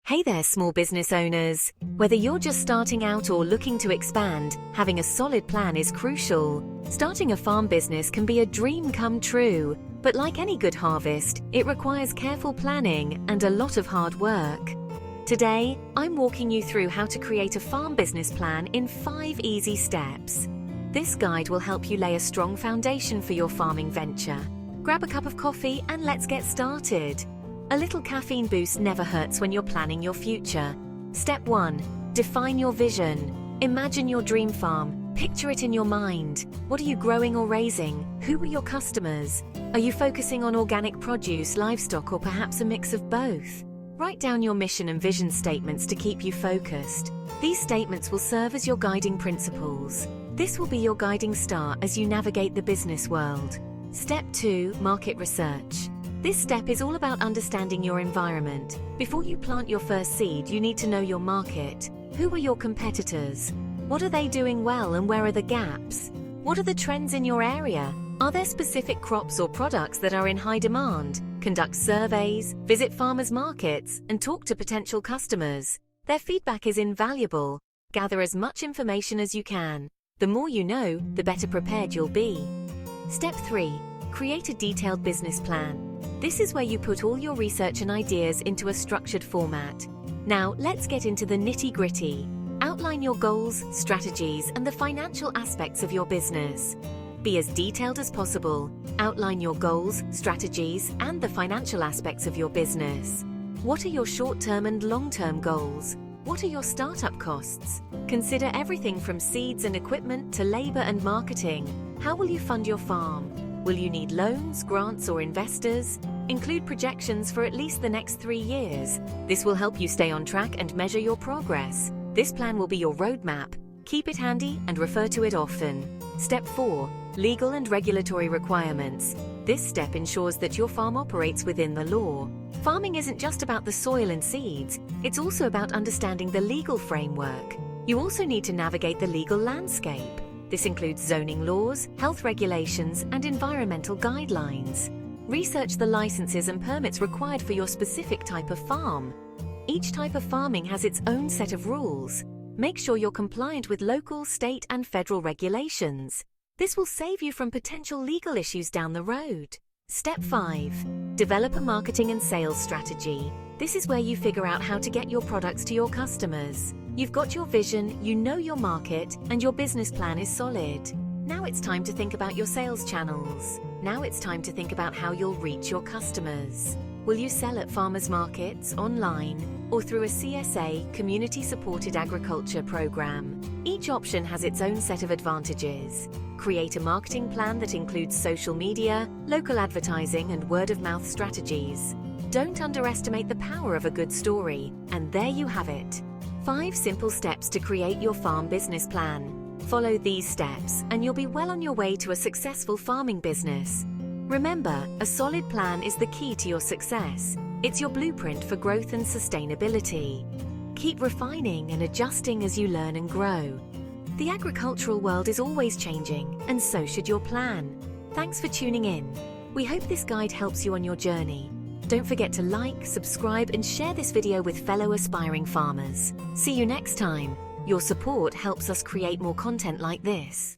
Hey there, small business owners. Whether you're just starting out or looking to expand, having a solid plan is crucial. Starting a farm business can be a dream come true, but like any good harvest, it requires careful planning and a lot of hard work. Today, I'm walking you through how to create a farm business plan in 5 easy steps. This guide will help you lay a strong foundation for your farming venture. Grab a cup of coffee and let's get started. A little caffeine boost never hurts when you're planning your future. Step 1. Define your vision. Imagine your dream farm. Picture it in your mind. What are you growing or raising? Who are your customers? Are you focusing on organic produce, livestock, or perhaps a mix of both? Write down your mission and vision statements to keep you focused. These statements will serve as your guiding principles. This will be your guiding star as you navigate the business world. Step 2. Market research. This step is all about understanding your environment. Before you plant your first seed, you need to know your market. Who are your competitors? What are they doing well and where are the gaps? What are the trends in your area? Are there specific crops or products that are in high demand? Conduct surveys, visit farmers' markets, and talk to potential customers. Their feedback is invaluable. Gather as much information as you can. The more you know, the better prepared you'll be. Step 3. Create a detailed business plan. This is where you put all your research and ideas into a structured format. Now, let's get into the nitty-gritty. Outline your goals, strategies, and the financial aspects of your business. Be as detailed as possible. Outline your goals, strategies, and the financial aspects of your business. What are your short-term and long-term goals? What are your startup costs? Consider everything from seeds and equipment to labor and marketing. How will you fund your farm? Will you need loans, grants, or investors? Include projections for at least the next 3 years. This will help you stay on track and measure your progress. This plan will be your roadmap. Keep it handy and refer to it often. Step 4. Legal and regulatory requirements. This step ensures that your farm operates within the law. Farming isn't just about the soil and seeds, it's also about understanding the legal framework. You also need to navigate the legal landscape. This includes zoning laws, health regulations, and environmental guidelines. Research the licenses and permits required for your specific type of farm. Each type of farming has its own set of rules. Make sure you're compliant with local, state, and federal regulations. This will save you from potential legal issues down the road. Step 5. Develop a marketing and sales strategy. This is where you figure out how to get your products to your customers. You've got your vision, you know your market, and your business plan is solid. Now it's time to think about your sales channels. Now it's time to think about how you'll reach your customers. Will you sell at farmers markets, online, or through a CSA, community-supported agriculture program? Each option has its own set of advantages. Create a marketing plan that includes social media, local advertising, and word-of-mouth strategies. Don't underestimate the power of a good story, and there you have it. 5 simple steps to create your farm business plan. Follow these steps, and you'll be well on your way to a successful farming business. Remember, a solid plan is the key to your success. It's your blueprint for growth and sustainability. Keep refining and adjusting as you learn and grow. The agricultural world is always changing, and so should your plan. Thanks for tuning in. We hope this guide helps you on your journey. Don't forget to like, subscribe, and share this video with fellow aspiring farmers. See you next time. Your support helps us create more content like this.